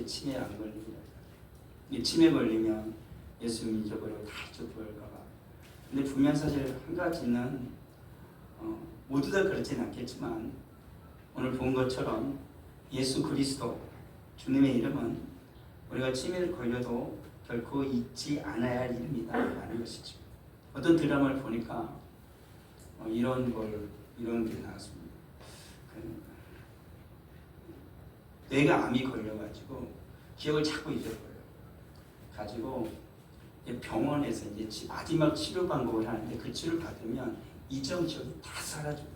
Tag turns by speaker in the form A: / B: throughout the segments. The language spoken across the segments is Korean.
A: 절대 치매에 안 걸립니다. 이 치매 걸리면 예수 믿어버리고 다 잊어버릴까 봐. 근데 분명 사실 한 가지는 모두 다 그렇진 않겠지만 오늘 본 것처럼 예수 그리스도 주님의 이름은 우리가 치매를 걸려도 결코 잊지 않아야 할 이름이다 라는 것이죠. 어떤 드라마를 보니까 이런 게 나왔습니다. 뇌가 암이 걸려가지고 기억을 자꾸 잊어버려요. 가지고 병원에서 이제 마지막 치료 방법을 하는데 그 치료를 받으면 이전 기억이 다 사라져요.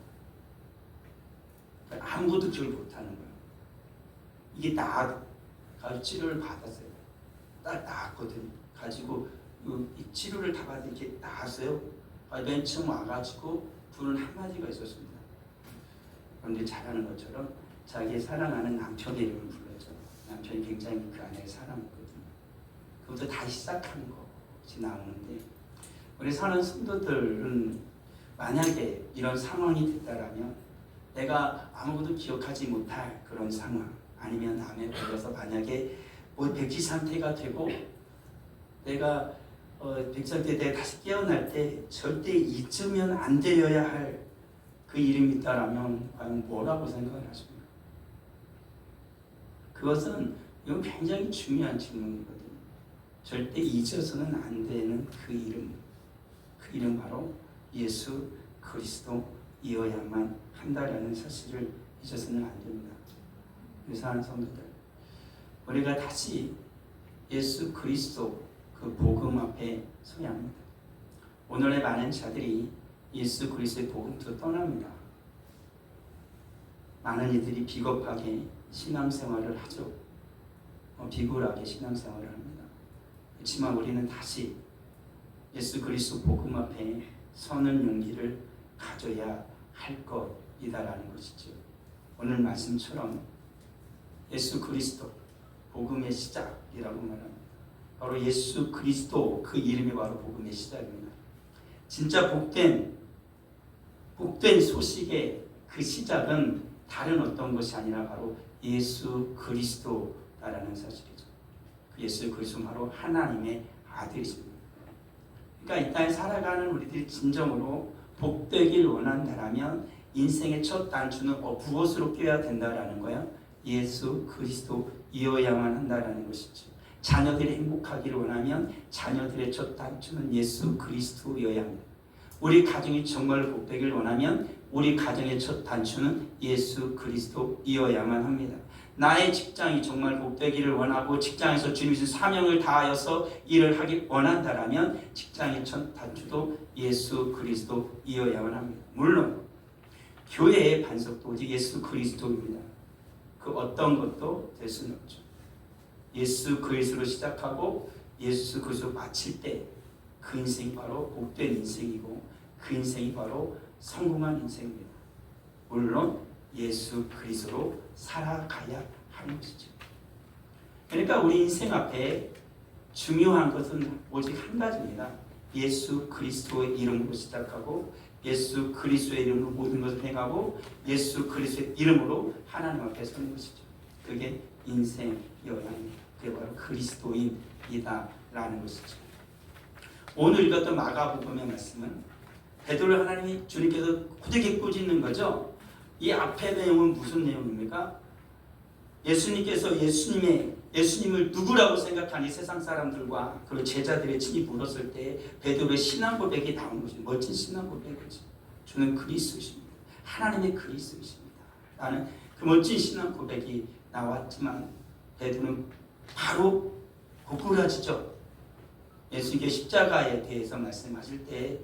A: 아무것도 기억을 못하는 거예요. 이게 가지고 치료를 받았어요. 딱 나았거든요. 가지고 이 치료를 다 받아 이렇게 나았어요. 맨 처음 와가지고 부른 한마디가 있었습니다. 그런데 잘하는 것처럼 자기의 사랑하는 남편의 이름을 불렀죠. 남편이 굉장히 그 안에 사랑했거든요. 그것도 다시 시작하는 것이 나오는데 우리 사는 성도들은 만약에 이런 상황이 됐다라면 내가 아무것도 기억하지 못할 그런 상황 아니면 암에 걸려서 만약에 백지 상태가 되고 내가 백지 상태에 내가 다시 깨어날 때 절대 잊으면 안 되어야 할 그 이름이 있다라면 과연 뭐라고 생각을 하십니까? 그것은 이건 굉장히 중요한 질문이거든요. 절대 잊어서는 안 되는 그 이름 바로 예수 그리스도이어야만 한다라는 사실을 잊어서는 안 됩니다. 사랑하는 성도들, 우리가 다시 예수 그리스도 그 복음 앞에 서야 합니다. 오늘의 많은 자들이 예수 그리스도의 복음부터 떠납니다. 많은 이들이 비겁하게 신앙생활을 하죠. 비굴하게 신앙생활을 합니다. 그렇지만 우리는 다시 예수 그리스도 복음 앞에 서는 용기를 가져야 할 것이다라는 것이죠. 오늘 말씀처럼 예수 그리스도 복음의 시작이라고 말합니다. 바로 예수 그리스도 그 이름이 바로 복음의 시작입니다. 진짜 복된 소식의 그 시작은 다른 어떤 것이 아니라 바로 예수 그리스도라는 사실이죠. 그 예수 그리스도는 바로 하나님의 아들이십니다. 그러니까 이 땅에 살아가는 우리들이 진정으로 복되길 원한다라면 인생의 첫 단추는 무엇으로 껴야 된다라는 거야? 예수 그리스도이어야만 한다라는 것이죠. 자녀들이 행복하기를 원하면 자녀들의 첫 단추는 예수 그리스도여야 합니다. 우리 가정이 정말 복되길 원하면 우리 가정의 첫 단추는 예수 그리스도이어야만 합니다. 나의 직장이 정말 복되기를 원하고 직장에서 주님의 사명을 다하여서 일을 하길 원한다라면 직장의 첫 단추도 예수 그리스도이어야만 합니다. 물론 교회의 반석도 오직 예수 그리스도입니다. 그 어떤 것도 될 수는 없죠. 예수 그리스도로 시작하고 예수 그리스도 마칠 때 그 인생이 바로 복된 인생이고 그 인생이 바로 성공한 인생입니다. 물론 예수 그리스도로 살아가야 하는 것이죠. 그러니까 우리 인생 앞에 중요한 것은 오직 한 가지입니다. 예수 그리스도의 이름으로 시작하고 예수 그리스도의 이름으로 모든 것을 행하고 예수 그리스도의 이름으로 하나님 앞에 서는 것이죠. 그게 인생여야 합니다. 그게 바로 그리스도인이다라는 것이죠. 오늘 읽었던 마가복음의 말씀은 베드로를 하나님이 주님께서 고되게 꾸짖는 거죠. 이 앞의 내용은 무슨 내용입니까? 예수님께서 예수님을 누구라고 생각하니 세상 사람들과 그리고 제자들의 친히 물었을 때 베드로의 신앙 고백이 나온 것이 멋진 신앙 고백이죠. 주는 그리스도이십니다. 하나님의 그리스도이십니다. 라는 그 멋진 신앙 고백이 나왔지만 베드로는 바로 고꾸라지죠. 예수님께 십자가에 대해서 말씀하실 때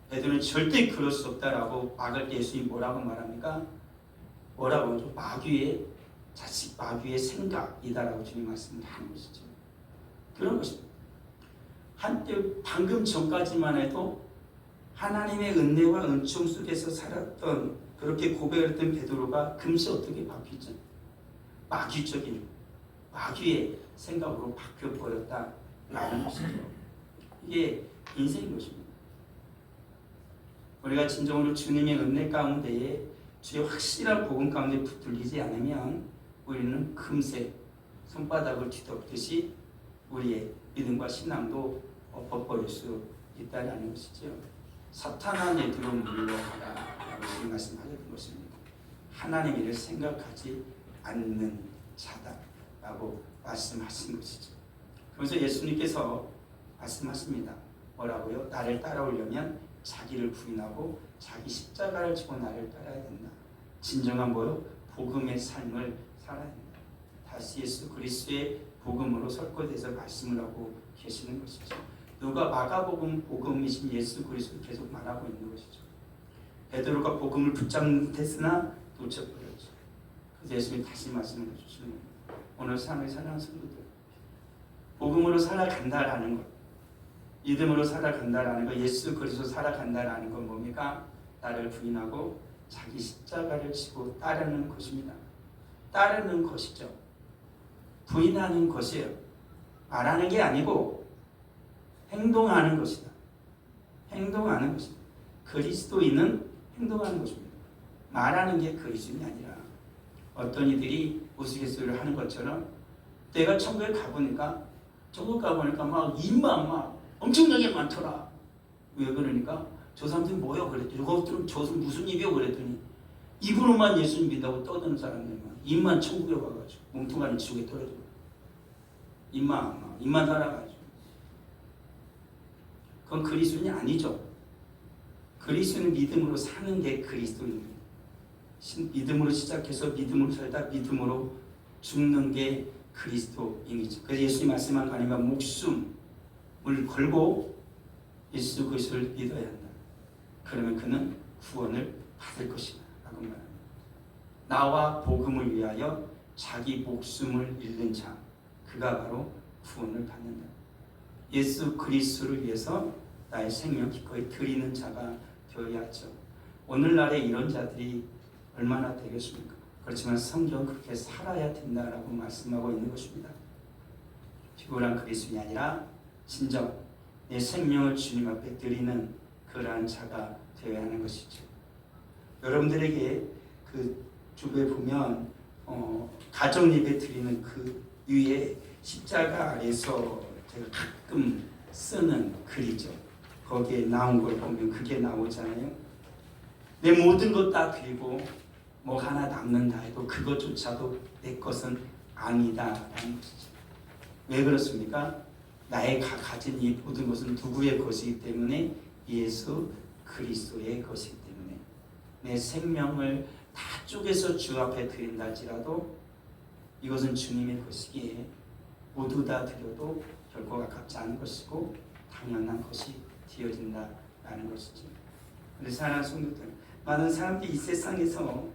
A: 베드로는 절대 그럴 수 없다라고 막을 때 예수님이 뭐라고 말합니까? 뭐라고 하죠? 마귀의 자식, 마귀의 생각이다라고 주님 말씀을 하는 것이죠. 그런 것입니다. 한때 방금 전까지만 해도 하나님의 은혜와 은총 속에서 살았던 그렇게 고백을 했던 베드로가 금세 어떻게 바뀌죠? 마귀의 생각으로 바뀌어버렸다라는 것이죠. 이게 인생인 것입니다. 우리가 진정으로 주님의 은혜 가운데에 주의 확실한 복음 가운데 붙들리지 않으면 우리는 금세 손바닥을 뒤덮듯이 우리의 믿음과 신앙도 엎어버릴 수 있다는 것이죠. 사탄아 내 뒤로 물러가라 라고 말씀하셨던 것입니다. 하나님 일을 생각하지 않는 자다라고 말씀하신 것이죠. 그래서 예수님께서 말씀하십니다. 뭐라고요? 나를 따라오려면 자기를 부인하고 자기 십자가를 지고 나를 따라야 된다. 진정한 뭐요? 복음의 삶을 살아야 된다. 다시 예수 그리스도의 복음으로 설거지해서 말씀을 하고 계시는 것이죠. 누가 마가복음 복음이신 예수 그리스도를 계속 말하고 있는 것이죠. 베드로가 복음을 붙잡는 듯했으나 놓쳐버렸죠. 그래서 예수님이 다시 말씀을 해주시는 겁니다. 오늘 삶을 사는 성도들, 복음으로 살아간다라는 것, 믿음으로 살아간다라는 것, 예수 그리스도 살아간다라는 건 뭡니까? 나를 부인하고 자기 십자가를 지고 따르는 것입니다. 따르는 것이죠. 부인하는 것이에요. 말하는 게 아니고 행동하는 것이다. 행동하는 것입니다. 그리스도인은 행동하는 것입니다. 말하는 게 그리스도인이 아니라 어떤 이들이 우스갯소리를 하는 것처럼 내가 천국에 가보니까 막 입만 막 엄청나게 많더라. 왜 그러니까 저 사람들이 뭐야 그랬더니 저것들은 저것은 무슨 입이요 그랬더니 입으로만 예수님 믿다고 떠드는 사람들만 입만 천국에 가가지고 뭉뚱아리 지옥에 떨어지고 입만 살아가지고 그건 그리스도인이 아니죠. 그리스도는 믿음으로 사는 게 그리스도입니다. 믿음으로 시작해서 믿음으로 살다 믿음으로 죽는 게 그리스도인이죠. 그래서 예수님 말씀한 거 아니면 목숨을 걸고 예수 그리스도를 믿어야 한다. 그러면 그는 구원을 받을 것이다 라고 말합니다. 나와 복음을 위하여 자기 목숨을 잃는 자, 그가 바로 구원을 받는다. 예수 그리스도를 위해서 나의 생명 기꺼이 드리는 자가 되어야 하죠. 오늘날에 이런 자들이 얼마나 되겠습니까? 그렇지만 성경은 그렇게 살아야 된다라고 말씀하고 있는 것입니다. 피곤한 그리스도인이 아니라 진정 내 생명을 주님 앞에 드리는 그러한 자가 되어야 하는 것이죠. 여러분들에게 그 주변에 보면 가정 예배 드리는 그 위에 십자가 아래서 제가 가끔 쓰는 글이죠. 거기에 나온 걸 보면 그게 나오잖아요. 내 모든 것 다 드리고 뭐 하나 남는다 해도 그것조차도 내 것은 아니다라는 것이죠. 왜 그렇습니까? 나의 가진 이 모든 것은 누구의 것이기 때문에 예수 그리스도의 것이기 때문에 내 생명을 다 쪼개서 주 앞에 드린다 할지라도 이것은 주님의 것이기에 모두 다 드려도 결코 아깝지 않은 것이고 당연한 것이 되어진다라는 것이죠. 그래서 사랑하는 성도들, 많은 사람들이 이 세상에서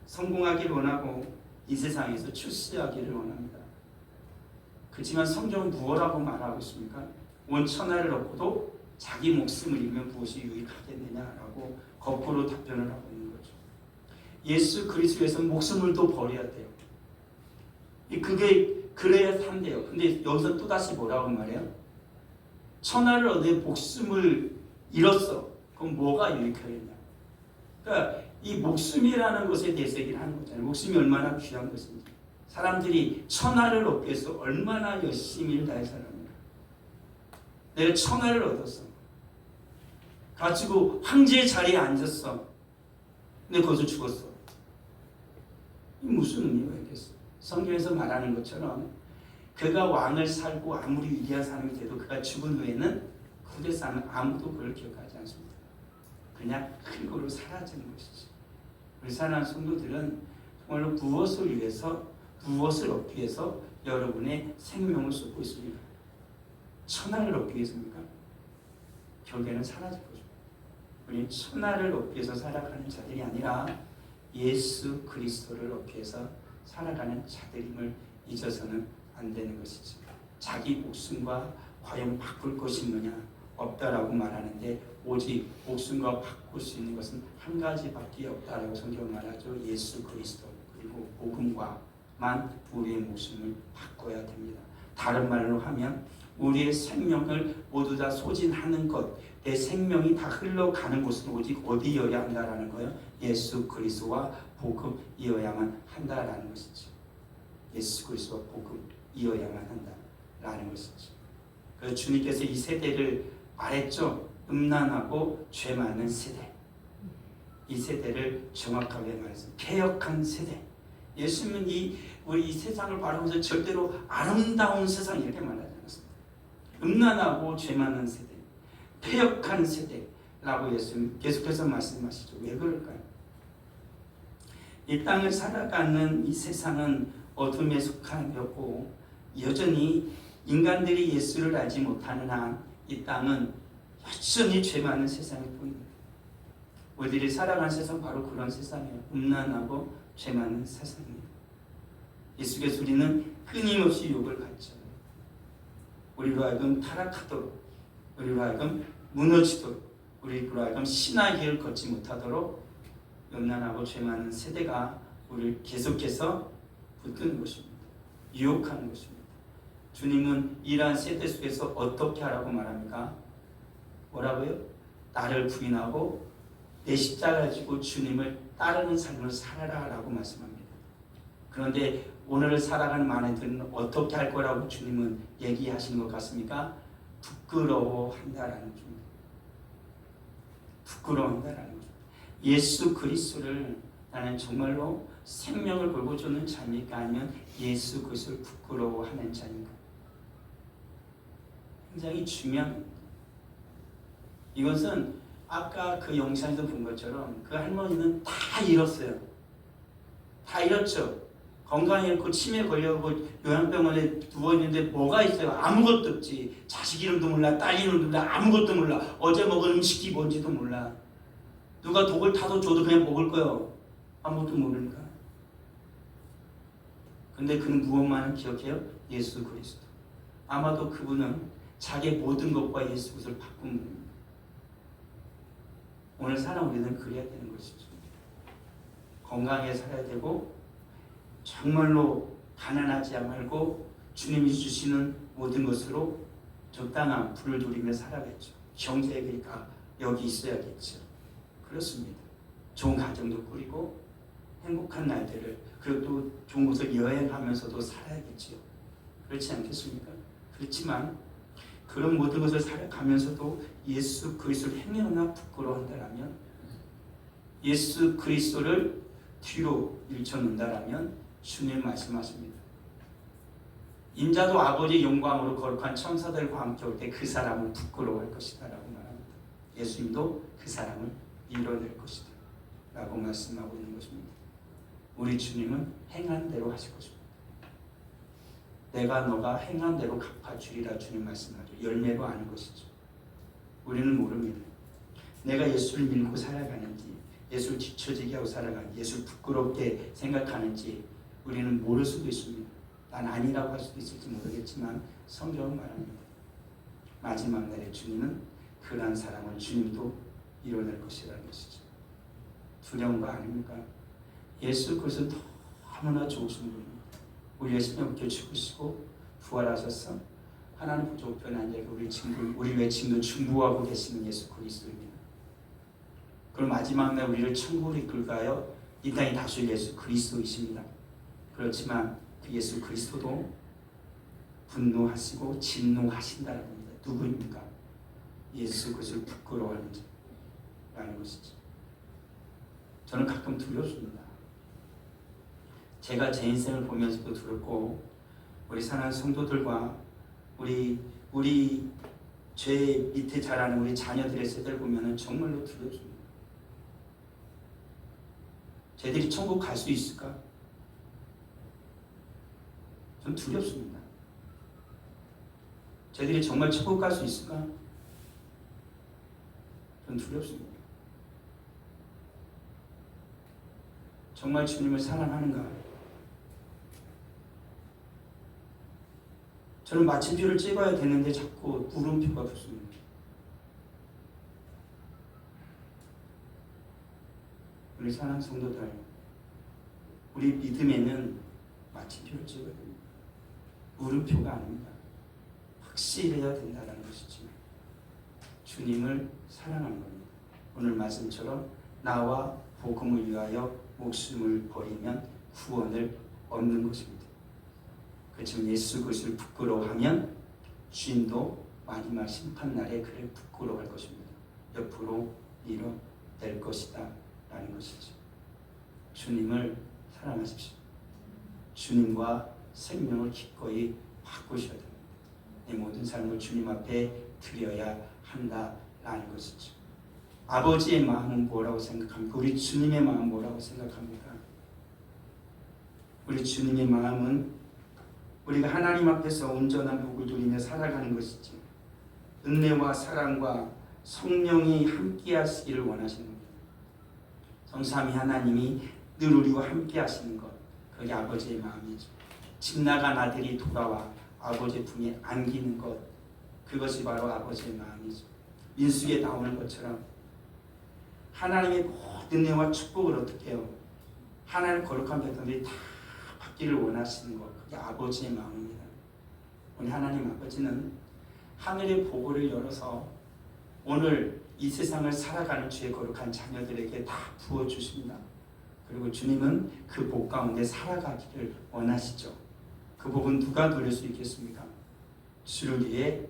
A: 성공하기를 원하고 이 세상에서 출세하기를 원합니다. 그렇지만 성경은 무엇라고 말하고 있습니까? 온 천하를 얻고도 자기 목숨을 잃으면 무엇이 유익하겠느냐라고 거꾸로 답변을 하고 있는 거죠. 예수 그리스도에서 목숨을 또 버려야 돼요. 그게 그래야 산대요. 근데 여기서 또다시 뭐라고 말해요? 천하를 얻어 목숨을 잃었어. 그럼 뭐가 유익하겠냐? 그러니까 이 목숨이라는 것에 대해서 얘기를 하는 거잖아요. 목숨이 얼마나 귀한 것인지. 사람들이 천하를 얻기 위해서 얼마나 열심히 일 다해 살았는가. 내가 천하를 얻었어. 가지고 황제의 자리에 앉았어. 근데 거기서 죽었어. 이 무슨 의미가 있겠어? 성경에서 말하는 것처럼 그가 왕을 살고 아무리 위대한 사람이 돼도 그가 죽은 후에는 후대 사람은 아무도 그걸 기억하지 않습니다. 그냥 흙으로 사라지는 것이지. 우리 사랑하는 성도들은 정말로 무엇을 위해서 무엇을 얻기 위해서 여러분의 생명을 쏟고 있습니까? 천하를 얻기 위해서입니까? 결국에는 사라질 거죠. 우리 천하를 얻기 위해서 살아가는 자들이 아니라 예수 그리스도를 얻기 위해서 살아가는 자들임을 잊어서는 안 되는 것이죠. 자기 목숨과 과연 바꿀 것이 있느냐? 없다라고 말하는데 오직 목숨과 바꿀 수 있는 것은 한 가지밖에 없다라고 성경은 말하죠. 예수 그리스도 그리고 복음과만 우리의 목숨을 바꿔야 됩니다. 다른 말로 하면 우리의 생명을 모두 다 소진하는 것, 내 생명이 다 흘러가는 곳은 오직 어디여야 한다라는 거예요? 예수 그리스도와 복음이어야만 한다라는 것이죠. 예수 그리스도와 복음. 이어야만 한다라는 것이죠. 그래서 주님께서 이 세대를 말했죠. 음란하고 죄 많은 세대. 이 세대를 정확하게 말해서 패역한 세대. 예수님은 우리 이 세상을 바라보면서 절대로 아름다운 세상 이렇게 말하지 않았습니다. 음란하고 죄 많은 세대, 패역한 세대라고 예수님 계속해서 말씀하시죠. 왜 그럴까요? 이 땅을 살아가는 이 세상은 어둠에 속하였고 여전히 인간들이 예수를 알지 못하는 한 이 땅은 여전히 죄 많은 세상이 보입니다. 우리들이 살아가는 세상 바로 그런 세상이에요. 음란하고 죄 많은 세상입니다. 예수께서 우리는 끊임없이 욕을 받죠. 우리로 하여금 타락하도록, 우리로 하여금 무너지도록, 우리로 하여금 신의 길을 걷지 못하도록 음란하고 죄 많은 세대가 우리를 계속해서 붙드는 것입니다. 유혹하는 것입니다. 주님은 이러한 세대 속에서 어떻게 하라고 말합니까? 뭐라고요? 나를 부인하고 내 십자가를 지고 주님을 따르는 삶을 살아라 라고 말씀합니다. 그런데 오늘 살아가는 많은들은 어떻게 할 거라고 주님은 얘기하시는 것 같습니까? 부끄러워한다라는 겁니다. 부끄러워한다라는 거죠. 예수 그리스도를 나는 정말로 생명을 걸고 주는 자입니까? 아니면 예수 그리스도를 부끄러워하는 자입니까? 굉장히 중요한 이것은 아까 그 영상에서 본 것처럼 그 할머니는 다 잃었어요. 다 잃었죠. 건강이 잃고 치매 걸려고 요양병원에 누워있는데 뭐가 있어요? 아무것도 없지. 자식 이름도 몰라, 딸 이름도 몰라, 아무것도 몰라. 어제 먹은 음식이 뭔지도 몰라. 누가 독을 타도 줘도 그냥 먹을 거예요. 아무것도 모르니까. 근데 그는 무엇만을 기억해요? 예수 그리스도. 아마도 그분은 자기의 모든 것과 예수 그리스도를 바꾼 분입니다. 오늘 사는 우리는 그래야 되는 것이죠. 건강하게 살아야 되고 정말로 가난하지 말고 주님이 주시는 모든 것으로 적당한 불을 누리며 살아야겠죠. 형제가 여기 있어야겠죠. 그렇습니다. 좋은 가정도 꾸리고 행복한 날들을 그리고 또 좋은 곳을 여행하면서도 살아야겠죠. 그렇지 않겠습니까? 그렇지만 그런 모든 것을 살아가면서도 예수 그리스도를 행여나 부끄러워한다라면 예수 그리스도를 뒤로 밀쳐놓는다라면 주님 말씀하십니다. 인자도 아버지의 영광으로 거룩한 천사들과 함께 올 때 그 사람은 부끄러워할 것이다 라고 말합니다. 예수님도 그 사람을 이뤄낼 것이다 라고 말씀하고 있는 것입니다. 우리 주님은 행한 대로 하실 것입니다. 내가 너가 행한 대로 갚아주리라 주님 말씀하죠. 열매로 아는 것이죠. 우리는 모릅니다. 내가 예수를 밀고 살아가는지 예수를 뒤처지게 하고 살아가는지 예수를 부끄럽게 생각하는지 우리는 모를 수도 있습니다. 난 아니라고 할 수도 있을지 모르겠지만 성경은 말합니다. 마지막 날에 주님은 그러한 사람을 주님도 이뤄낼 것이라는 것이죠. 두려운 거 아닙니까? 예수 그리스도는 너무나 좋으신 분입니다. 우리의 생명을 죽으시고 부활하셔서 하나님 보좌우편에 앉아 우리 외 친구 중보하고 계시는 예수 그리스도입니다. 그럼 마지막 날 우리를 천국으로 이끌가요 이 땅에 다시 예수 그리스도이십니다. 그렇지만 그 예수 그리스도도 분노하시고 진노하신다는 겁니다. 누구입니까? 예수 그리스도를 부끄러워하는 자라는 것이죠. 저는 가끔 두렵습니다. 제가 제 인생을 보면서도 두렵고 우리 사랑하는 성도들과 우리 죄 밑에 자라는 우리 자녀들의 세대를 보면 정말로 두렵습니다. 쟤들이 천국 갈 수 있을까? 전 두렵습니다. 쟤들이 정말 천국 갈 수 있을까? 전 두렵습니다. 정말 주님을 사랑하는가? 저는 마침표를 찍어야 되는데 자꾸 물음표가 붙습니다. 우리 사랑하는 성도들, 우리 믿음에는 마침표를 찍어야 됩니다. 물음표가 아닙니다. 확실해야 된다는 것이지. 주님을 사랑하는 겁니다. 오늘 말씀처럼 나와 복음을 위하여 목숨을 버리면 구원을 얻는 것입니다. 그렇지만 예수 그리스도를 부끄러워하면 주인도 마지막 심판날에 그를 부끄러워할 것입니다. 옆으로 밀어낼 것이다 라는 것이죠. 주님을 사랑하십시오. 주님과 생명을 기꺼이 바꾸셔야 됩니다. 내 모든 삶을 주님 앞에 드려야 한다라는 것이죠. 아버지의 마음은 뭐라고 생각합니까? 우리 주님의 마음은 뭐라고 생각합니까? 우리 주님의 마음은 우리가 하나님 앞에서 온전한 복을 누리며 살아가는 것이지, 은혜와 사랑과 성령이 함께 하시기를 원하시는 겁니다. 성삼위 하나님이 늘 우리와 함께 하시는 것, 그게 아버지의 마음이죠. 집 나간 아들이 돌아와 아버지의 품에 안기는 것, 그것이 바로 아버지의 마음이죠. 민수기에 나오는 것처럼 하나님의 모든 은혜와 축복을 어떻게 해요? 하나님 거룩한 백성들이 다 받기를 원하시는 것, 그게 아버지의 마음입니다. 우리 하나님 아버지는 하늘의 보고를 열어서 오늘 이 세상을 살아가는 주의 거룩한 자녀들에게 다 부어주십니다. 그리고 주님은 그 복 가운데 살아가기를 원하시죠. 그 복은 누가 누릴 수 있겠습니까? 주를 위해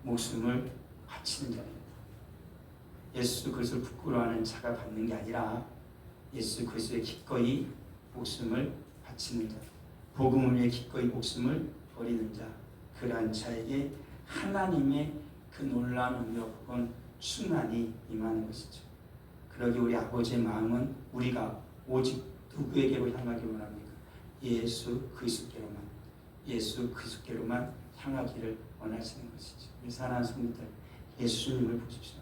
A: 목숨을 바치는 자입니다. 예수 그리스도를 부끄러워하는 자가 받는 게 아니라 예수 그리스도에 기꺼이 목숨을 바치는 자, 복음을 위해 기꺼이 목숨을 버리는 자, 그러한 자에게 하나님의 그 놀라운 은혜와 복은 충만히 임하는 것이죠. 그러기 우리 아버지의 마음은 우리가 오직 누구에게로 향하기를 원합니까? 예수 그리스도께로만, 예수 그리스도께로만 향하기를 원하시는 것이죠. 우리 사랑하는 성도들, 예수님을 보십시오.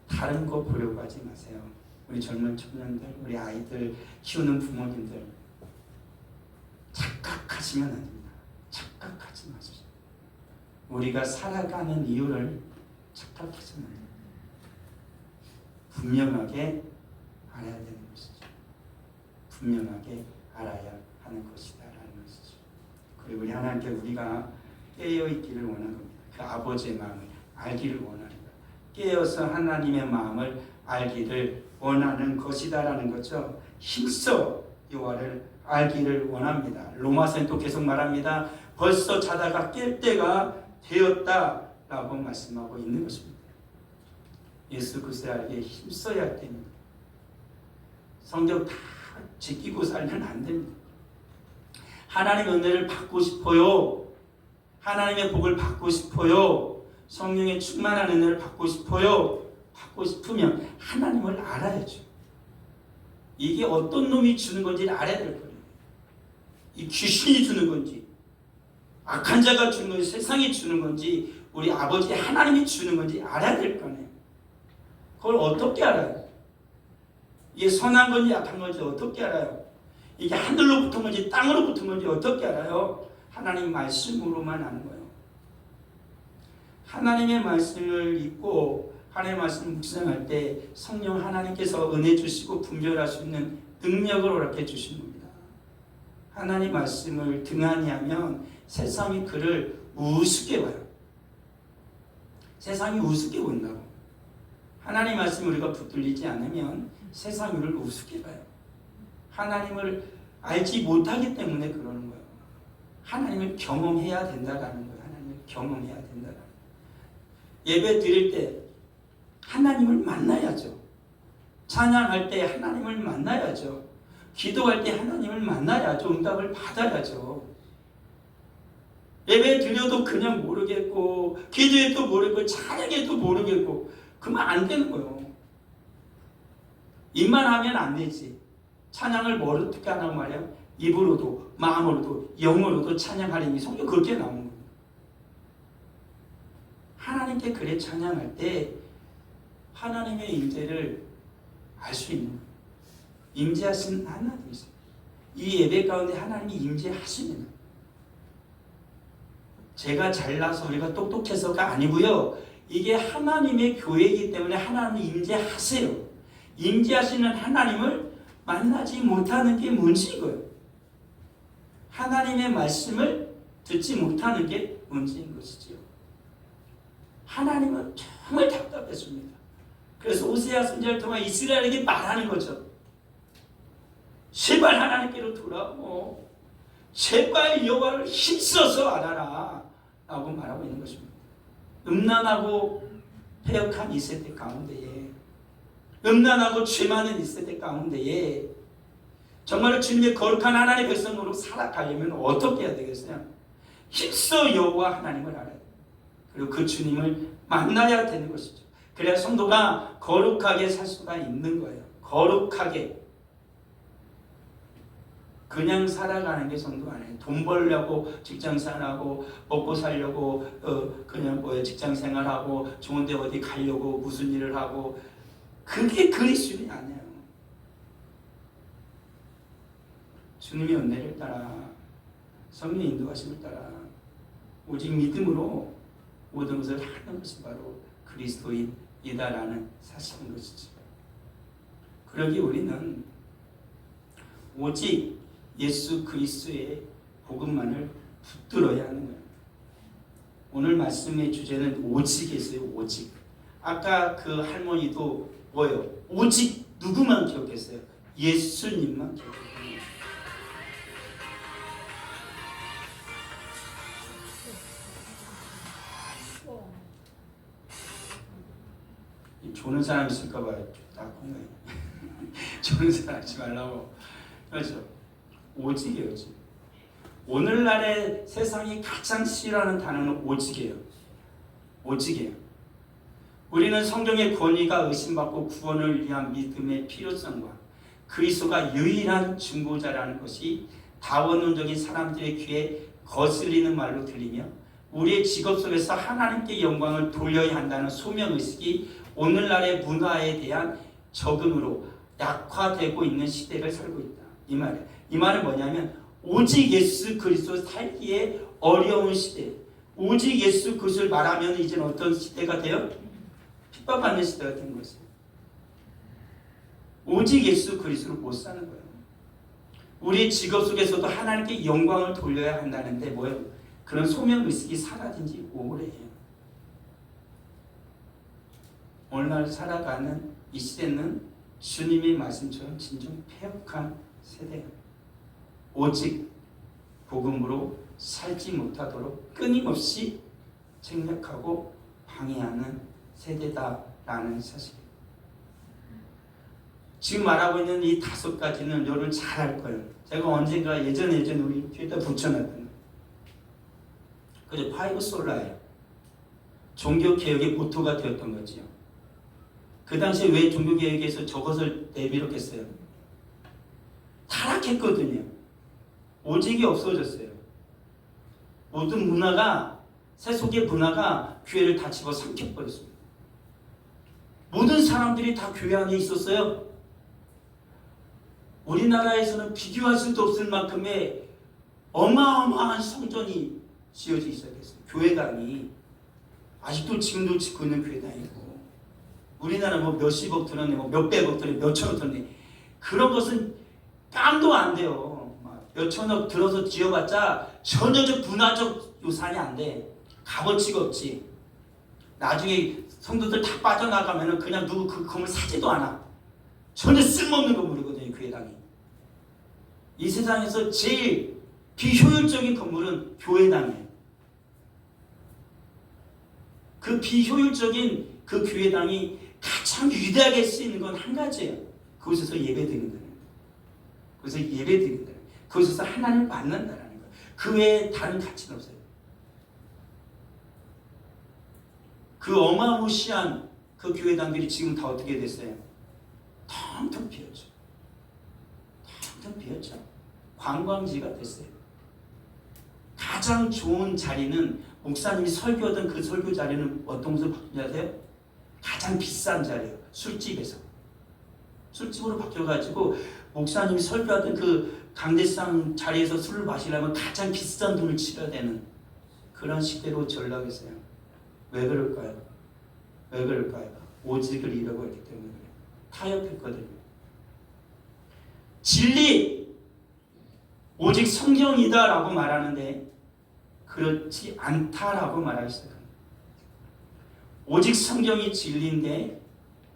A: 다른 거 보려고 하지 마세요. 우리 젊은 청년들, 우리 아이들 키우는 부모님들, 착각하시면 안 됩니다. 착각하지 마십시오. 우리가 살아가는 이유를 착각해서는 안 됩니다. 분명하게 알아야 되는 것이죠. 분명하게 알아야 하는 것이다라는 것이죠. 그리고 우리 하나님께 우리가 깨어있기를 원하는 겁니다. 그 아버지의 마음을 알기를 원하는 거예요. 깨어서 하나님의 마음을 알기를 원하는 것이다라는 거죠. 힘써 여호와를 알기를 원합니다. 로마서는 또 계속 말합니다. 벌써 자다가 깰 때가 되었다라고 말씀하고 있는 것입니다. 예수 그리스도를 알기에 힘써야 됩니다. 성경 다 지키고 살면 안 됩니다. 하나님의 은혜를 받고 싶어요. 하나님의 복을 받고 싶어요. 성령의 충만한 은혜를 받고 싶어요. 받고 싶으면 하나님을 알아야죠. 이게 어떤 놈이 주는 건지를 알아야 될 거예요. 이 귀신이 주는 건지, 악한 자가 주는 건지, 세상이 주는 건지, 우리 아버지 하나님이 주는 건지 알아야 될 거네요. 그걸 어떻게 알아요? 이게 선한 건지 악한 건지 어떻게 알아요? 이게 하늘로 붙은 건지 땅으로 붙은 건지 어떻게 알아요? 하나님 말씀으로만 아는 거예요. 하나님의 말씀을 읽고 하나님의 말씀을 묵상할 때 성령 하나님께서 은혜 주시고 분별할 수 있는 능력을 허락해 주신 겁니다. 하나님 말씀을 등한히 하면 세상이 그를 우습게 봐요. 세상이 우습게 본다고. 하나님 말씀을 우리가 붙들리지 않으면 세상이 우리를 우습게 봐요. 하나님을 알지 못하기 때문에 그러는 거예요. 하나님을 경험해야 된다라는 거예요. 하나님을 경험해야 된다라는 거예요. 예배 드릴 때 하나님을 만나야죠. 찬양할 때 하나님을 만나야죠. 기도할 때 하나님을 만나야죠. 응답을 받아야죠. 예배 드려도 그냥 모르겠고, 기도해도 모르겠고, 찬양해도 모르겠고, 그러면 안 되는 거예요. 입만 하면 안 되지. 찬양을 뭘 어떻게 하냐고 말이야? 입으로도, 마음으로도, 영으로도 찬양하리니 성경 그렇게 나오는 거예요. 하나님께 그래 찬양할 때 하나님의 임재를 알 수 있는 거예요. 임재하신 하나님이세요. 이 예배 가운데 하나님이 임재하시는, 제가 잘나서 우리가 똑똑해서가 아니고요. 이게 하나님의 교회이기 때문에 하나님이 임재하세요. 임재하시는 하나님을 만나지 못하는 게 문제인 거예요. 하나님의 말씀을 듣지 못하는 게 문제인 것이죠. 하나님은 정말 답답했습니다. 그래서 오세야 선지자를 통해 이스라엘에게 말하는 거죠. 제발 하나님께로 돌아오고 제발 여호와를 힘써서 알아라 라고 말하고 있는 것입니다. 음란하고 패역한 이 세대 가운데에, 음란하고 죄 많은 이 세대 가운데에 정말 주님의 거룩한 하나님의 백성으로 살아가려면 어떻게 해야 되겠어요? 힘써 여호와 하나님을 알아야 돼요. 그리고 그 주님을 만나야 되는 것이죠. 그래야 성도가 거룩하게 살 수가 있는 거예요. 거룩하게. 그냥 살아가는 게 성도가 아니에요. 돈 벌려고 직장생활하고 먹고 살려고 그냥 직장생활하고 좋은 데 어디 가려고 무슨 일을 하고, 그게 그리스도인이 아니에요. 주님의 은혜를 따라, 성령의 인도하심을 따라 오직 믿음으로 모든 것을 하는 것이 바로 그리스도인이다라는 사실인 것이죠. 그러기 우리는 오직 예수 그리스도의 복음만을 붙들어야 하는 거예요. 오늘 말씀의 주제는 오직이었어요. 오직. 아까 그 할머니도 뭐예요? 오직 누구만 기억했어요? 예수님만 기억했어요. 조는 사람 있을까봐 나쁜 거예요. 조는 사람 하지 말라고. 그렇죠? 오직이에요. 오직. 오늘날의 세상이 가장 싫어하는 단어는 오직이에요. 오직이에요. 우리는 성경의 권위가 의심받고 구원을 위한 믿음의 필요성과 그리스도가 유일한 중보자라는 것이 다원론적인 사람들의 귀에 거슬리는 말로 들리며, 우리의 직업 속에서 하나님께 영광을 돌려야 한다는 소명의식이 오늘날의 문화에 대한 적응으로 약화되고 있는 시대를 살고 있다. 이 말이에요. 이 말은 뭐냐면 오직 예수 그리스도 살기에 어려운 시대, 오직 예수 그리스도를 말하면 이제는 어떤 시대가 돼요? 핍박받는 시대가 된 것이에요. 오직 예수 그리스도를 못 사는 거예요. 우리의 직업 속에서도 하나님께 영광을 돌려야 한다는데 뭐예요? 그런 소명의식이 사라진 지 오래예요. 오늘날 살아가는 이 시대는 주님의 말씀처럼 진정 패역한 세대예요. 오직 복음으로 살지 못하도록 끊임없이 책략하고 방해하는 세대다라는 사실이에요. 지금 말하고 있는 이 5가지는 여러분 잘 알 거예요. 제가 언젠가 예전에 우리 교회에다 붙여놨던 거예요. 그게 5 솔라예요. 종교개혁의 모토가 되었던 거지요. 그 당시에 왜 종교개혁에서 저것을 내비렸겠어요? 타락했거든요. 오직이 없어졌어요. 모든 문화가, 세속의 문화가 교회를 다 집어삼켜버렸습니다. 모든 사람들이 다 교회 안에 있었어요. 우리나라에서는 비교할 수도 없을 만큼의 어마어마한 성전이 지어져 있어야겠어요. 교회당이 아직도 지금도 짓고 있는 교회당이고, 우리나라 뭐 몇십억 들었네, 뭐 몇백억 들었네, 몇천억 들었네, 그런 것은 깜도 안 돼요. 몇천억 들어서 지어봤자 전혀적 문화적 요산이 안 돼. 값어치가 없지. 나중에 성도들 다 빠져나가면은 그냥 누구 그 건물 사지도 않아. 전혀 쓸모없는 건물이거든요, 교회당이. 이 세상에서 제일 비효율적인 건물은 교회당이에요. 그 비효율적인 그 교회당이 가장 위대하게 쓰이는 건 한 가지예요. 그곳에서 예배드리는 거예요. 그래서 예배드린다. 그곳에서 하나님을 만난다는 거예요. 그 외에 다른 가치는 없어요. 그 어마무시한 그 교회당들이 지금 다 어떻게 됐어요? 텅텅 비었죠. 텅텅 비었죠. 관광지가 됐어요. 가장 좋은 자리는 목사님이 설교하던 그 설교 자리는 어떤 곳으로 바뀐지 아세요? 가장 비싼 자리예요. 술집에서. 술집으로 바뀌어가지고 목사님이 설교하던 그 강대상 자리에서 술을 마시려면 가장 비싼 돈을 치러야 되는 그런 시대로 전락했어요. 왜 그럴까요? 왜 그럴까요? 오직을 잃어버렸기 때문에 그래요. 타협했거든요. 진리! 오직 성경이다라고 말하는데 그렇지 않다라고 말하기 시작합니다. 오직 성경이 진리인데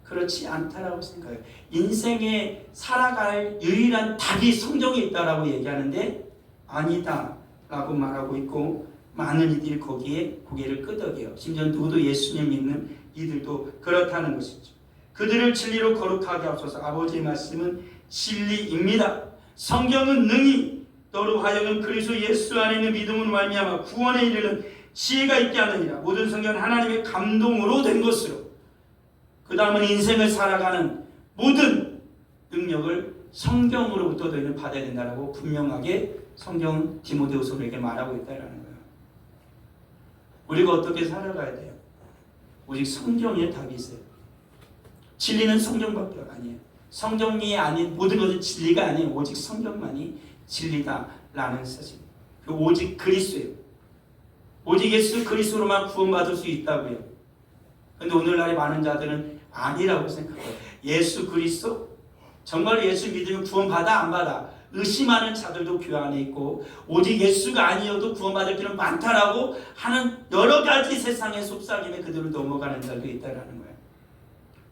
A: 그렇지 않다라고 생각해요. 인생에 살아갈 유일한 답이 성경에 있다라고 얘기하는데 아니다 라고 말하고 있고, 많은 이들이 거기에 고개를 끄덕여요. 심지어 누구도 예수님 믿는 이들도 그렇다는 것이죠. 그들을 진리로 거룩하게 하소서. 아버지의 말씀은 진리입니다. 성경은 능히 너로 하여금 그리스도 예수 안에 있는 믿음으로 말미암아 구원에 이르는 지혜가 있게 하느니라. 모든 성경은 하나님의 감동으로 된 것으로, 그 다음은 인생을 살아가는 모든 능력을 성경으로부터 너희는 받아야 된다라고 분명하게 성경 디모데후서에게 말하고 있다라는 거예요. 우리가 어떻게 살아가야 돼요? 오직 성경에 답이 있어요. 진리는 성경밖에 아니에요. 성경이 아닌 모든 것은 진리가 아니에요. 오직 성경만이 진리다라는 사실. 오직 그리스도예요. 오직 예수 그리스도로만 구원받을 수 있다고요. 그런데 오늘날의 많은 자들은 아니라고 생각해요. 예수 그리스도? 정말 예수 믿으면 구원받아 안 받아? 의심하는 자들도 교회 안에 있고, 오직 예수가 아니어도 구원받을 길은 많다라고 하는 여러 가지 세상의 속삭임에 그대로 넘어가는 자도 있다라는 거예요.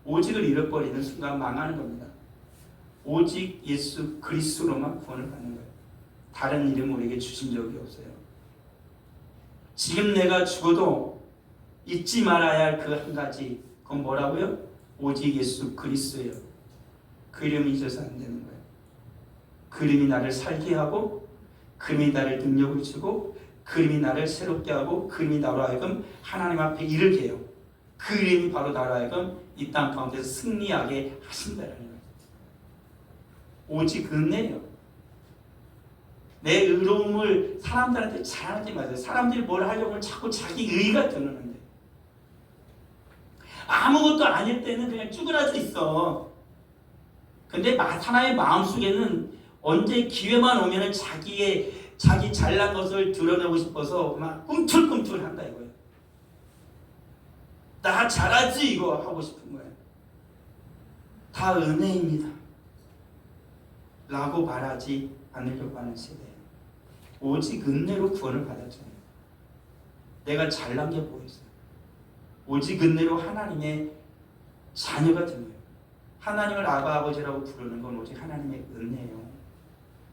A: 오직을 잃어버리는 순간 망하는 겁니다. 오직 예수 그리스도로만 구원을 받는 거예요. 다른 이름 우리에게 주신 적이 없어요. 지금 내가 죽어도 잊지 말아야 할 그 한 가지, 그건 뭐라고요? 오직 예수 그리스도예요. 그 이름 잊어서 안 되는 거예요. 그 이름이 나를 살게 하고, 그 이름이 나를 능력을 주고, 그 이름이 나를 새롭게 하고, 그 이름이 나로 하여금 하나님 앞에 이르게 해요. 그 이름이 바로 나로 하여금 이 땅 가운데서 승리하게 하신다는 거예요. 오직 은혜예요. 내 의로움을 사람들한테 자랑하지 마세요. 사람들이 뭘 하려고 하면 자꾸 자기 의가 드러나는데, 아무것도 아닐 때는 그냥 쭈그라져 있어. 근데 사람의 마음속에는 언제 기회만 오면 자기 잘난 것을 드러내고 싶어서 막 꿈틀꿈틀한다 이거예요. 나 잘하지 이거 하고 싶은 거예요. 다 은혜입니다 라고 말하지 않으려고 하는 세대예요. 오직 은혜로 구원을 받았잖아요. 내가 잘난 게 뭐 있어요? 오직 은혜로 하나님의 자녀가 된 거예요. 하나님을 아바 아버지라고 부르는 건 오직 하나님의 은혜예요.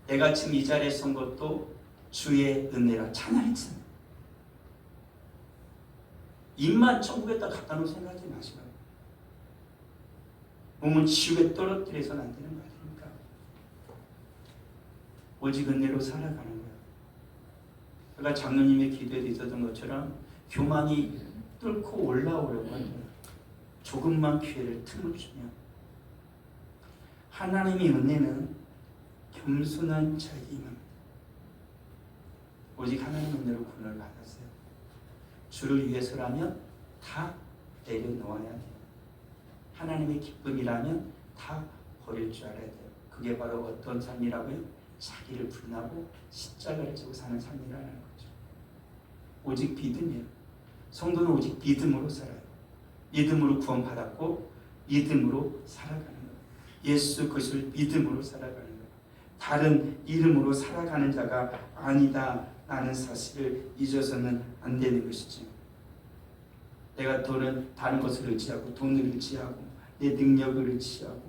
A: 내가 지금 이 자리에 선 것도 주의 은혜라 찬양했잖아요. 입만 천국에다 갖다 놓을 생각하지 마시고, 몸은 지옥에 떨어뜨려서는 안 되는 거 아닙니까? 오직 은혜로 살아가는 거예요. 제가 장로님의 기도에도 있었던 것처럼 교만이 뚫고 올라오려고 한다. 조금만 기회를 틈을 주면, 하나님의 은혜는 겸손한 자에게만, 오직 하나님의 은혜로 구원을 받았어요. 주를 위해서라면 다 내려놓아야 돼요. 하나님의 기쁨이라면 다 버릴 줄 알아야 돼요. 그게 바로 어떤 삶이라고요? 자기를 부인하고 십자가를 지고 사는 삶이라는 거죠. 오직 믿음이에요. 성도는 오직 믿음으로 살아요. 믿음으로 구원받았고 믿음으로 살아가는 거예요. 예수 그리스도를 믿음으로 살아가는 거예요. 다른 이름으로 살아가는 자가 아니다 라는 사실을 잊어서는 안 되는 것이죠. 내가 다른 것을 의지하고, 돈을 의지하고, 내 능력을 의지하고,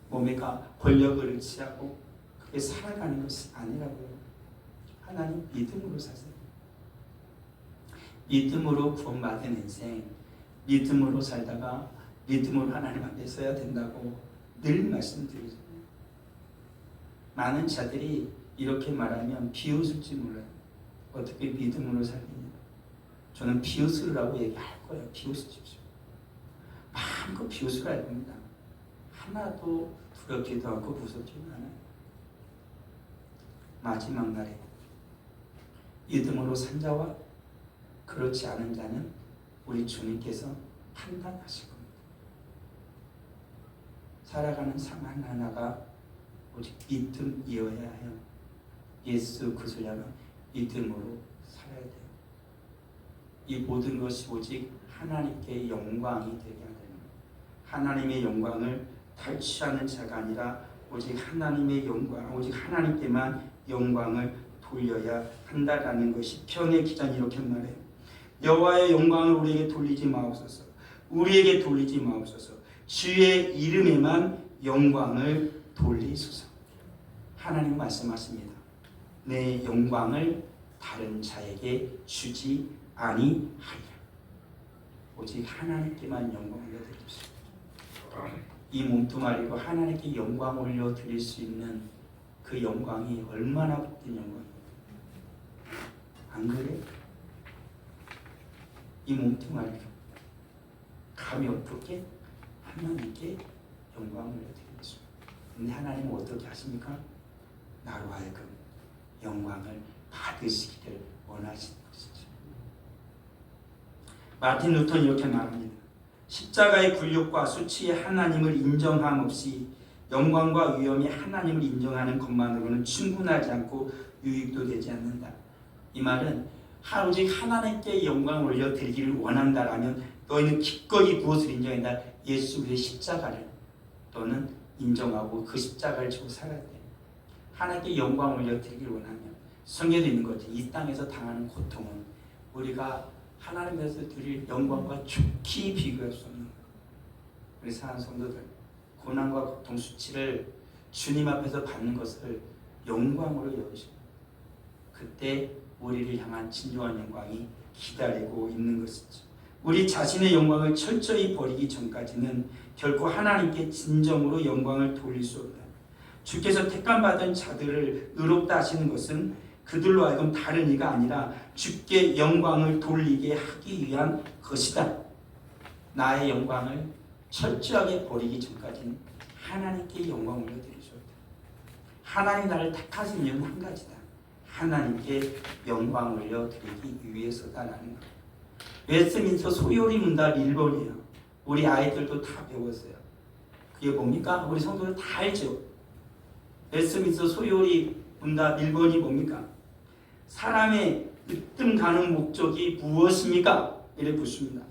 A: 몸의 권력을 의지하고 그게 살아가는 것이 아니라고요. 하나님 믿음으로 사세요. 믿음으로 구원받은 인생, 믿음으로 살다가 믿음으로 하나님 앞에 서야 된다고 늘 말씀드리죠. 많은 자들이 이렇게 말하면 비웃을지 몰라요. 어떻게 믿음으로 살겠냐. 저는 비웃으라고 얘기할 거예요. 비웃으십시오. 마음껏 비웃으라 겁니다. 하나도 두렵지도 않고 무섭지도 않아요. 마지막 날에 믿음으로 산 자와 그렇지 않은 자는 우리 주님께서 판단하실 겁니다. 살아가는 삶 하나하나가 오직 믿음이어야 해요. 예수 그리스도를 믿음으로 살아야 돼요. 이 모든 것이 오직 하나님께 영광이 되게 하는 거예요. 하나님의 영광을 탈취하는 자가 아니라 오직 하나님의 영광, 오직 하나님께만 영광을 돌려야 한다라는 것이 시편의 기자는 이렇게 말해요. 여호와의 영광을 우리에게 돌리지 마옵소서. 우리에게 돌리지 마옵소서. 주의 이름에만 영광을 돌리소서. 하나님 말씀하십니다. 내 영광을 다른 자에게 주지 아니하리라. 오직 하나님께만 영광 올려드립시다. 이 몸뚱아리로 하나님께 영광 올려드릴 수 있는 그 영광이 얼마나 복된 영광입니까? 안 그래? 이 몸뚱아리로 감히 어떻게 하나님께 영광을 올려드리겠습니까? 근데 하나님은 어떻게 하십니까? 나로 하여금 영광을 받으시기를 원하시는 것이죠. 마틴 루터는 이렇게 말합니다. 십자가의 굴욕과 수치의 하나님을 인정함 없이 영광과 위엄이 하나님을 인정하는 것만으로는 충분하지 않고 유익도 되지 않는다. 이 말은 오직 하나님께 영광을 올려드리기를 원한다라면 너희는 기꺼이 무엇을 인정한다? 예수 그리스도의 십자가를 너는 인정하고 그 십자가를 지고 살아야 돼. 하나님께 영광을 올려드리기를 원하면 성경에 있는 거지. 이 땅에서 당하는 고통은 우리가 하나님께서 드릴 영광과 좋게 비교할 수 없는 거예요. 우리 사랑하는 성도들, 고난과 고통, 수치를 주님 앞에서 받는 것을 영광으로 여기십니다. 그때 우리를 향한 진정한 영광이 기다리고 있는 것이죠. 우리 자신의 영광을 철저히 버리기 전까지는 결코 하나님께 진정으로 영광을 돌릴 수 없다. 주께서 택함받은 자들을 의롭다 하시는 것은 그들로 하여금 다른 이가 아니라 주께 영광을 돌리게 하기 위한 것이다. 나의 영광을 철저하게 버리기 전까지는 하나님께 영광을 올려드릴 수 없다. 하나님 나를 택하신 이유는 한 가지다. 하나님께 영광을 올려드리기 위해서다라는 것. 웨스트민스터 소요리 문답 1번이에요. 우리 아이들도 다 배웠어요. 그게 뭡니까? 우리 성도들 다 알죠. 웨스트민스터 소요리 문답 1번이 뭡니까? 사람의 으뜸 가는 목적이 무엇입니까? 이래 묻습니다.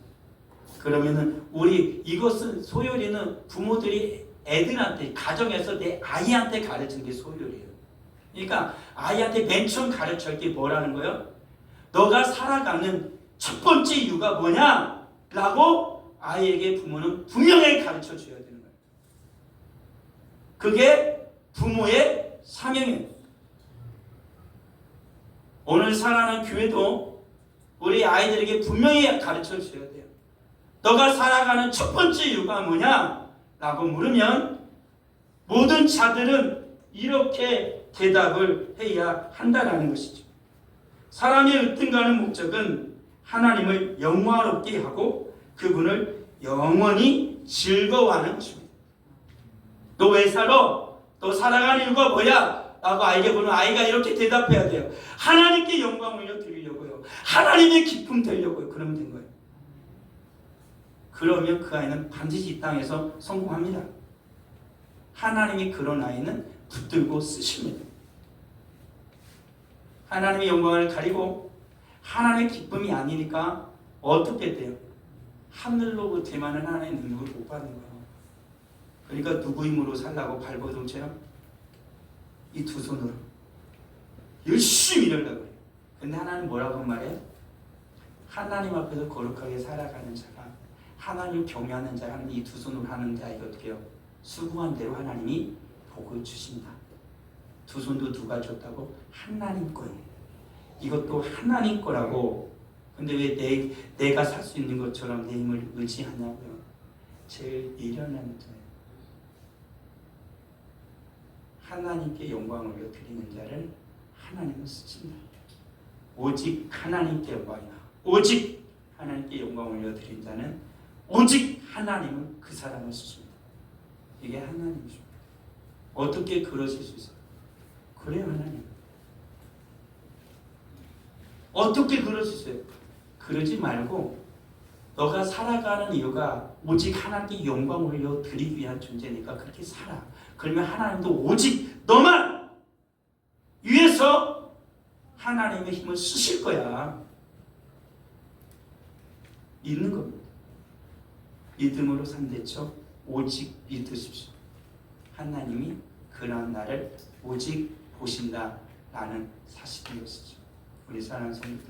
A: 그러면은 우리 이것은 소요리는 부모들이 애들한테 가정에서 내 아이한테 가르치는 게 소요리예요. 그러니까 아이한테 맨 처음 가르칠 게 뭐라는 거예요? 너가 살아가는 첫 번째 이유가 뭐냐? 라고 아이에게 부모는 분명히 가르쳐 줘야 되는 거예요. 그게 부모의 사명이에요. 오늘 살아가는 교회도 우리 아이들에게 분명히 가르쳐 줘야 돼요. 너가 살아가는 첫 번째 이유가 뭐냐? 라고 물으면 모든 자들은 이렇게 대답을 해야 한다는 것이죠. 사람의 으뜸가는 목적은 하나님을 영화롭게 하고 그분을 영원히 즐거워하는 것입니다. 너 왜 살아? 너 살아가는 이유가 뭐야? 라고 아이에게 보면 아이가 이렇게 대답해야 돼요. 하나님께 영광 올려드리려고요. 하나님의 기쁨 되려고요. 그러면 된 거예요. 그러면 그 아이는 반드시 이 땅에서 성공합니다. 하나님이 그런 아이는 붙들고 쓰십니다. 하나님의 영광을 가리고 하나님의 기쁨이 아니니까 어떻게 돼요? 하늘로부터만은 하나님의 능력을 못 받는 거예요. 그러니까 누구 힘으로 살라고 발버둥처럼 이 두 손으로 열심히 일하려고 해요. 근데 하나님 뭐라고 말해요? 하나님 앞에서 거룩하게 살아가는 자가 하나님 경외하는 자, 하나님 이 두 손으로 하는 자에게 어떻게 해요? 수고한 대로 하나님이 복을 주신다. 두 손도 누가 줬다고? 하나님 거예요. 이것도 하나님 거라고. 근데 왜 내가 살 수 있는 것처럼 내 힘을 의지하냐고요? 제일 미련한 자예요. 하나님께 영광을 올려드리는 자를 하나님은 쓰신다. 오직 하나님께 영광이나 오직 하나님께 영광을 올려드린 자는 오직 하나님은 그 사람을 쓰십니다. 이게 하나님이죠. 어떻게 그러실 수 있어요? 그래요, 하나님. 어떻게 그럴 수 있어요? 그러지 말고 너가 살아가는 이유가 오직 하나님께 영광을 올려드리기 위한 존재니까 그렇게 살아. 그러면 하나님도 오직 너만 위해서 하나님의 힘을 쓰실 거야. 믿는 겁니다. 믿음으로 산대죠. 오직 믿으십시오. 하나님이 그러한 나를 오직 보신다라는 사실인 것이죠. 우리 사랑하는 성도들,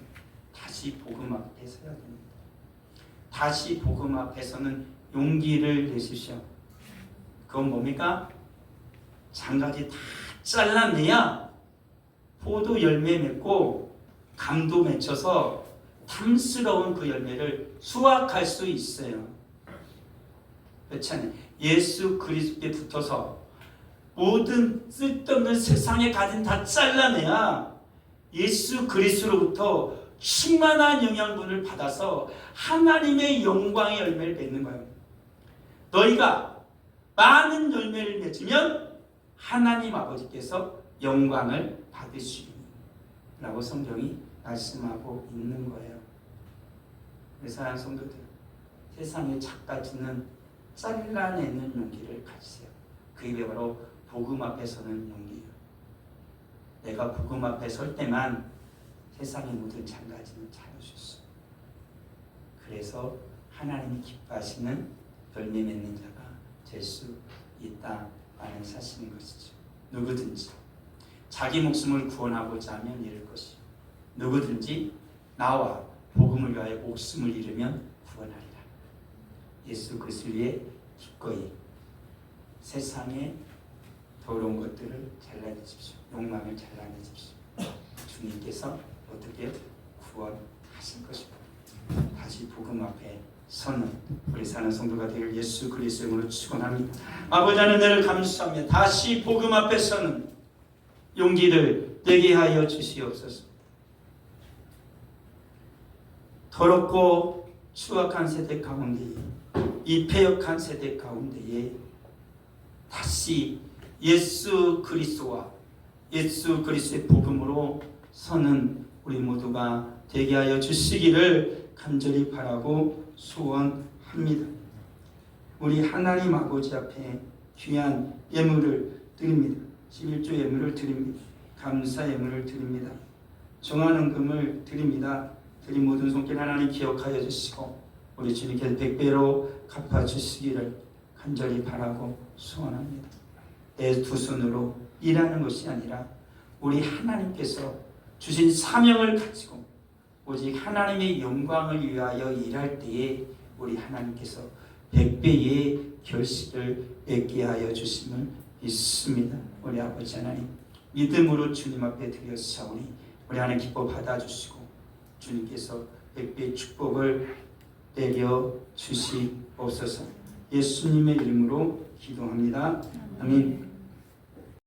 A: 다시 복음 앞에 서야 됩니다. 다시 복음 앞에서는 용기를 내십시오. 그건 뭡니까? 장가지 다 잘라내야 포도 열매 맺고 감도 맺혀서 탐스러운 그 열매를 수확할 수 있어요. 그렇지 않아요? 예수 그리스도께 붙어서 모든 쓸데없는 세상에 가진 다 잘라내야 예수 그리스도로부터 충만한 영양분을 받아서 하나님의 영광의 열매를 맺는 거예요. 너희가 많은 열매를 맺으면 하나님 아버지께서 영광을 받으시리니 라고 성경이 말씀하고 있는 거예요. 우리 사랑하는 성도들, 세상에 작가지는 잘라내는 용기를 가지세요. 그게 바로 복음 앞에 서는 용기예요. 내가 복음 앞에 설 때만 세상의 모든 장가지는 자를 수 있어요. 그래서 하나님이 기뻐하시는 열매 맺는 자가 될 수 있다라는 사실인 것이죠. 누구든지 자기 목숨을 구원하고자 하면 잃을 것이요, 누구든지 나와 복음을 위하여 목숨을 잃으면 구원하리라. 예수 그리스도 위해 기꺼이 세상의 더러운 것들을 잘라내십시오. 욕망을 잘라내십시오. 주님께서 어떻게 구원하실 것입니다. 다시 복음 앞에 서는 우리 사는 성도가 되길 예수 그리스도의 이름으로 축원합니다. 아버지 하나님을 감사합니다. 다시 복음 앞에 서는 용기를 내게 하여 주시옵소서. 더럽고 추악한 세대 가운데에, 이 패역한 세대 가운데에 다시 예수 그리스도와 예수 그리스도의 복음으로 서는 우리 모두가 되게 하여 주시기를 간절히 바라고 소원합니다. 우리 하나님 아버지 앞에 귀한 예물을 드립니다. 11조 예물을 드립니다. 감사 예물을 드립니다. 정하는 금을 드립니다. 드린 모든 손길 하나님 기억하여 주시고 우리 주님께서 100배로 갚아주시기를 간절히 바라고 소원합니다. 내 두 손으로 일하는 것이 아니라 우리 하나님께서 주신 사명을 가지고 오직 하나님의 영광을 위하여 일할 때에 우리 하나님께서 100배의 결실을 맺게 하여 주심을 믿습니다. 우리 아버지 하나님, 믿음으로 주님 앞에 드렸사오니 우리 하나님 기뻐 받아주시고 주님께서 100배의 축복을 내려 주시옵소서. 예수님의 이름으로 기도합니다. 아멘.